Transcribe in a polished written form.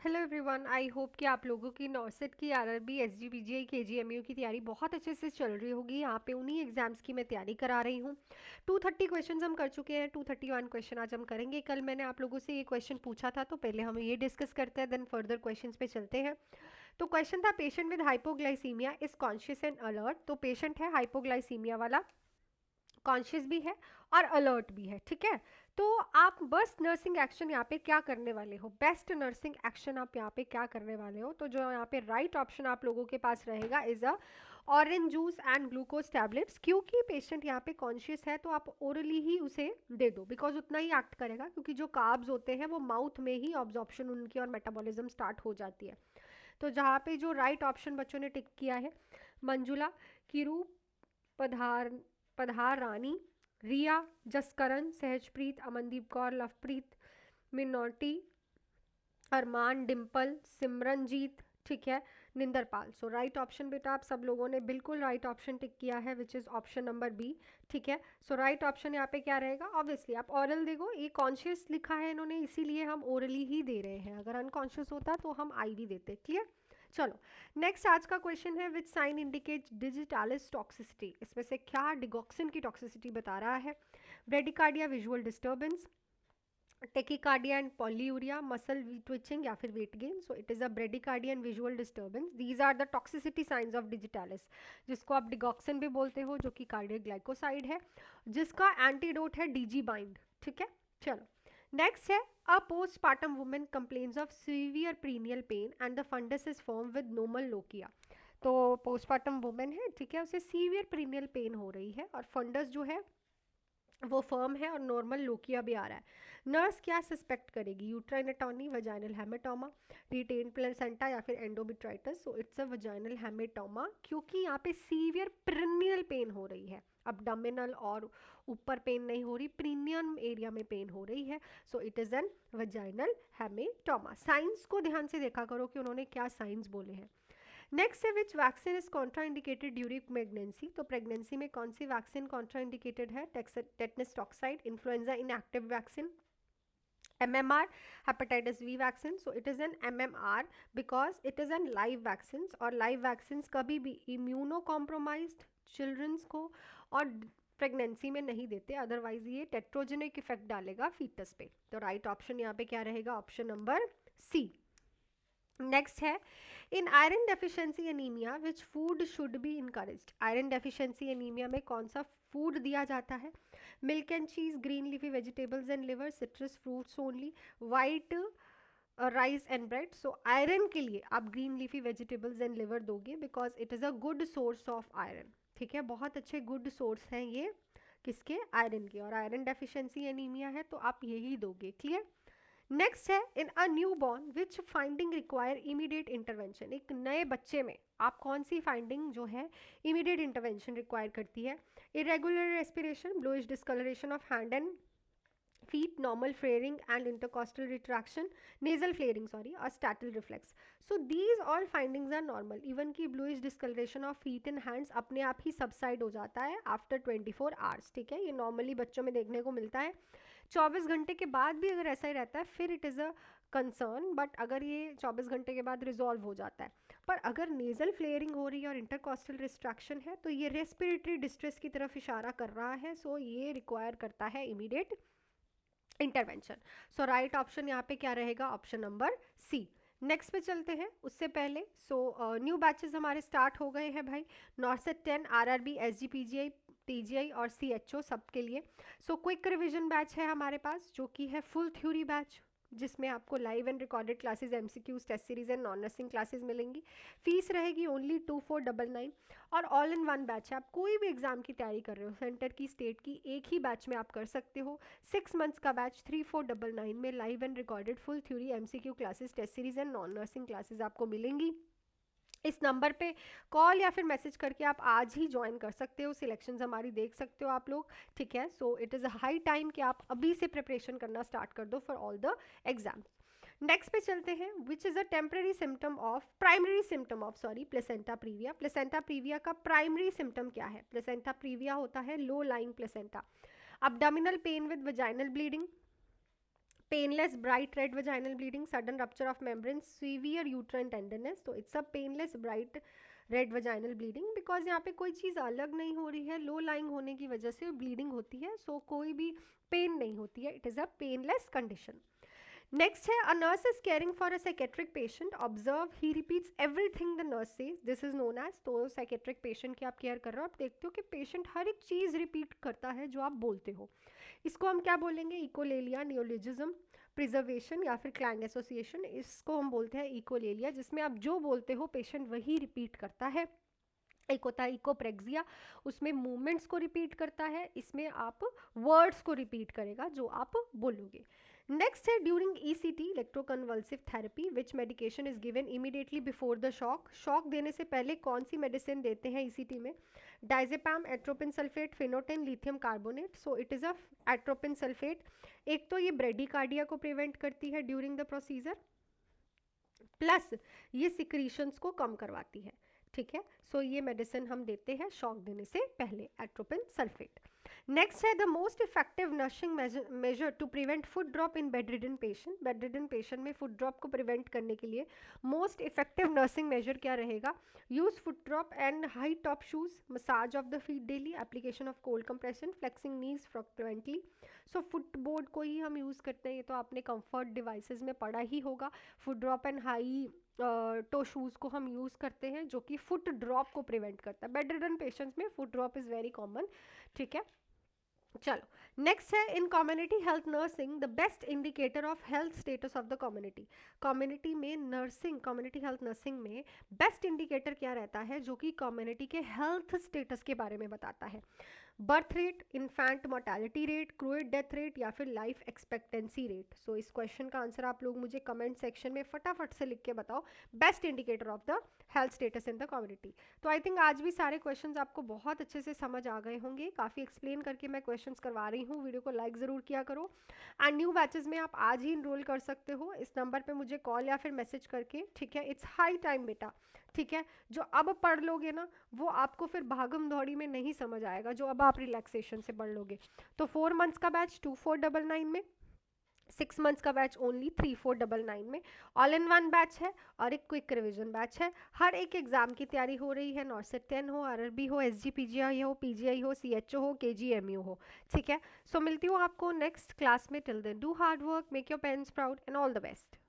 Hello everyone, I hope कि आप लोगों की नॉर्सेट की आरआरबी एसजीपीजीआई केजीएमयू की तैयारी बहुत अच्छे से चल रही होगी। यहाँ पे उन्हीं एग्जाम्स की मैं तैयारी करा रही हूँ। 230 क्वेश्चंस हम कर चुके हैं, 231 क्वेश्चन आज हम करेंगे। कल मैंने आप लोगों से ये क्वेश्चन पूछा था, तो पहले हम ये डिस्कस करते हैं, देन फर्दर क्वेश्चंस पे चलते हैं। तो क्वेश्चन था, patient with hypoglycaemia is conscious and alert. तो पेशेंट है हाइपोग्लाइसीमिया वाला, कॉन्शियस भी है और अलर्ट भी है, ठीक है। तो आप बस नर्सिंग एक्शन यहाँ पे क्या करने वाले हो, बेस्ट नर्सिंग एक्शन आप यहाँ पे क्या करने वाले हो, तो जो यहाँ पे राइट ऑप्शन आप लोगों के पास रहेगा is a orange juice and glucose tablets. क्योंकि पेशेंट यहाँ पे कॉन्शियस है तो आप ओरली ही उसे दे दो, बिकॉज उतना ही एक्ट करेगा, क्योंकि जो कार्ब्स होते हैं वो माउथ में ही ऑब्जॉर्प्शन उनकी और मेटाबॉलिज्म स्टार्ट हो जाती है। तो जहाँ पे जो राइट ऑप्शन बच्चों ने टिक किया है, मंजुला, किरू, पधार पधार रानी, रिया, जसकरण, सहजप्रीत, अमनदीप कौर, लवप्रीत, मिनोटी, अरमान, डिम्पल, सिमरनजीत, ठीक है, निंदरपाल। सो राइट ऑप्शन बेटा आप सब लोगों ने बिल्कुल राइट ऑप्शन टिक किया है, which is option number B, ठीक है। सो राइट ऑप्शन यहाँ पे क्या रहेगा, ऑब्वियसली आप ओरल देखो, ये कॉन्शियस लिखा है इन्होंने, इसीलिए हम ओरली ही दे रहे हैं। अगर अनकॉन्शियस होता तो हम आई भी देते। क्लियर। चलो, नेक्स्ट आज का क्वेश्चन है, which sign indicate digitalis toxicity. इसमें से क्या डिगॉक्सिन की टॉक्सिसिटी बता रहा है। Bradycardia, visual disturbance, tachycardia and polyuria, muscle twitching या फिर weight gain. So it is a bradycardia and visual disturbance, these are the toxicity signs of digitalis, जिसको आप डिगॉक्सिन भी बोलते हो, जो कि कार्डियक ग्लाइकोसाइड है, जिसका एंटीडोट है डीजी बाइंड, ठीक है। चलो, नेक्स्ट है, a postpartum women complains of severe perineal pain and the fundus is firm with normal lochia. तो पोस्टपार्टम वुमेन है, ठीक है, उसे सीवियर प्रीनियल पेन हो रही है और फंडस जो है वो फर्म है और नॉर्मल लोकिया भी आ रहा है। नर्स क्या सस्पेक्ट करेगी, uterine atony, vaginal haematoma, retained placenta या फिर endometritis. So it's a vaginal haematoma, क्योंकि यहाँ पे सीवियर प्रिनियल पेन हो रही है, abdominal और ऊपर पेन नहीं हो रही, प्रीनियम एरिया में पेन हो रही है। So it is an vaginal haematoma. Science को ध्यान से देखा करो कि उन्होंने क्या साइंस बोले हैं। नेक्स्ट है, विच vaccine is contraindicated during pregnancy. तो प्रेगनेंसी में कौन सी वैक्सीन कॉन्ट्राइंडिकेटेड है, tetanus toxoid, influenza inactive vaccine, MMR, hepatitis V vaccine. So it is an MMR because it is an live vaccines, और live vaccines कभी भी immunocompromised childrens को और pregnancy में नहीं देते, अदरवाइज ये टेट्रोजेनिक इफेक्ट डालेगा फीटस पे। तो राइट ऑप्शन यहाँ पे क्या रहेगा, ऑप्शन नंबर सी। नेक्स्ट है, in iron deficiency anaemia which food should be encouraged. Iron deficiency anaemia में कौन सा फूड दिया जाता है, milk and cheese, green leafy vegetables and liver, citrus fruits only, white rice and bread. So iron के लिए आप green leafy vegetables and liver दोगे, because it is a good source of iron, ठीक है, बहुत अच्छे गुड सोर्स हैं ये किसके, आयरन के, और आयरन डेफिशिएंसी एनीमिया है तो आप यही दोगे। क्लियर। नेक्स्ट है, in a newborn which finding require immediate intervention. एक नए बच्चे में आप कौन सी फाइंडिंग जो है इमीडिएट इंटरवेंशन रिक्वायर करती है, irregular respiration, bluish discolouration of hand and feet, normal flaring and intercostal retraction, nasal flaring sorry, or statal reflex. So these all findings are normal. Even की bluish discoloration of feet and hands अपने आप ही subside हो जाता है after 24 hours, ठीक है, ये normally बच्चों में देखने को मिलता है। 24 घंटे के बाद भी अगर ऐसा ही रहता है फिर it is a concern, but अगर ये 24 घंटे के बाद रिजॉल्व हो जाता है। पर अगर नेजल फ्लेयरिंग हो रही है और इंटरकॉस्टल रिस्ट्रैक्शन है तो ये रेस्पिरेटरी डिस्ट्रेस की तरफ इशारा कर रहा है, सो ये रिक्वायर करता है इमीडिएट इंटरवेंशन। सो राइट ऑप्शन यहाँ पे क्या रहेगा, ऑप्शन नंबर सी। नेक्स्ट पे चलते हैं, उससे पहले न्यू बैचेस हमारे स्टार्ट हो गए हैं भाई, नॉर्सेट 10, आरआरबी, एसजीपीजीआई, टीजीआई और सीएचओ सबके लिए। क्विक रिवीजन बैच है हमारे पास, जो कि है फुल थ्योरी बैच, जिसमें आपको live and recorded classes, MCQs, test series and non nursing classes मिलेंगी। फीस रहेगी ओनली 2499, और ऑल इन वन बैच है। आप कोई भी एग्जाम की तैयारी कर रहे हो, सेंटर की, स्टेट की, एक ही बैच में आप कर सकते हो। 6 मंथ्स का बैच 3499 में live and recorded full theory, MCQ classes, test series and non nursing classes आपको मिलेंगी। इस नंबर पे कॉल या फिर मैसेज करके आप आज ही ज्वाइन कर सकते हो, सिलेक्शंस हमारी देख सकते हो आप लोग, ठीक है। So it is a high time कि आप अभी से प्रिपरेशन करना स्टार्ट कर दो for all the exams. Next पे चलते हैं, which is a temporary symptom of, primary symptom of sorry, placenta previa. Placenta previa का प्राइमरी सिम्टम क्या है, प्लेसेंटा प्रीविया होता है low lying placenta, abdominal pain with vaginal bleeding, painless bright red vaginal bleeding, sudden rupture of membrane, severe uterine tenderness. तो it's a painless bright red vaginal bleeding because यहाँ पे कोई चीज़ अलग नहीं हो रही है, लो लाइंग होने की वजह से ब्लीडिंग होती है, सो कोई भी पेन नहीं होती है, it is a painless condition. Next है, a nurse is caring for a psychiatric patient, observe he repeats everything the nurse says, this is known as. तो साइकेट्रिक पेशेंट की आप केयर कर रहे हो, आप देखते हो कि पेशेंट हर एक चीज़ रिपीट करता है जो आप बोलते हो, इसको हम क्या बोलेंगे, इकोलेलिया, नियोलिजिज्म, प्रिजर्वेशन या फिर क्लैंग एसोसिएशन, इसको हम बोलते हैं इकोलेलिया, जिसमें आप जो बोलते हो पेशेंट वही रिपीट करता है। एक होता है इकोप्रेक्सिया, उसमें मूवमेंट्स को रिपीट करता है, इसमें आप वर्ड्स को रिपीट करेगा जो आप बोलोगे। नेक्स्ट है, during ECT electroconvulsive therapy which medication is given immediately before the shock, shock देने से पहले कौन सी मेडिसिन देते हैं ईसीटी में, diazepam, atropine sulphate, phenytoin, lithium carbonate. So it is a atropine sulphate. एक तो ये ब्रेडिकार्डिया को प्रिवेंट करती है ड्यूरिंग द प्रोसीजर, प्लस ये सिक्रीशंस को कम करवाती है, ठीक है। सो ये मेडिसिन हम देते हैं शॉक देने से पहले, एट्रोपिन सल्फेट। नेक्स्ट है, the most effective nursing measure to prevent foot drop in bedridden patient, bedridden patient में फुट ड्रॉप को प्रिवेंट करने के लिए मोस्ट इफेक्टिव नर्सिंग मेजर क्या रहेगा, use foot drop and high top shoes, massage of the feet daily, application of cold compression, flexing knees frequently. So foot board को ही हम यूज़ करते हैं, ये तो आपने कंफर्ट डिवाइसेस में पढ़ा ही होगा। Foot drop and high toe shoes को हम यूज़ करते हैं जो कि फुट ड्रॉप को प्रिवेंट करता है, बेडरिडन पेशेंट्स में foot drop is very common, ठीक है। चलो नेक्स्ट है, इन community health nursing the best indicator of health status of the community, community में नर्सिंग, कम्युनिटी हेल्थ नर्सिंग में बेस्ट इंडिकेटर क्या रहता है जो कि कम्युनिटी के हेल्थ स्टेटस के बारे में बताता है, birth rate, infant mortality rate, crude death rate या फिर लाइफ एक्सपेक्टेंसी रेट। सो इस क्वेश्चन का आंसर आप लोग मुझे कमेंट सेक्शन में फटाफट से लिख के बताओ, best indicator of the health status in the community. तो आई थिंक आज भी सारे क्वेश्चंस आपको बहुत अच्छे से समझ आ गए होंगे, काफ़ी एक्सप्लेन करके मैं क्वेश्चंस करवा रही हूँ, वीडियो को लाइक ज़रूर किया करो एंड न्यू बैचेस में आप आज ही इनरोल कर सकते हो इस नंबर पे मुझे कॉल या फिर मैसेज करके, ठीक है। इट्स हाई टाइम बेटा, ठीक है। जो अब पढ़ लोगे ना वो आपको फिर भागम दौड़ी में नहीं समझ आएगा, जो अब आप रिलैक्सेशन से पढ़ लोगे। तो 4 मंथ्स का बैच 2499 में, 6 मंथ्स का बैच ओनली 3499 में, ऑल इन वन बैच है और एक क्विक रिवीजन बैच है। हर एक एग्जाम की तैयारी हो रही है, नॉर्सेट 10 हो, आरआरबी हो, एसजीपीजीआई हो, पीजीआई हो, सीएचओ हो, केजीएमयू हो, ठीक है। सो मिलती हूँ आपको नेक्स्ट क्लास में, till then do hard work, make your parents proud and all the best.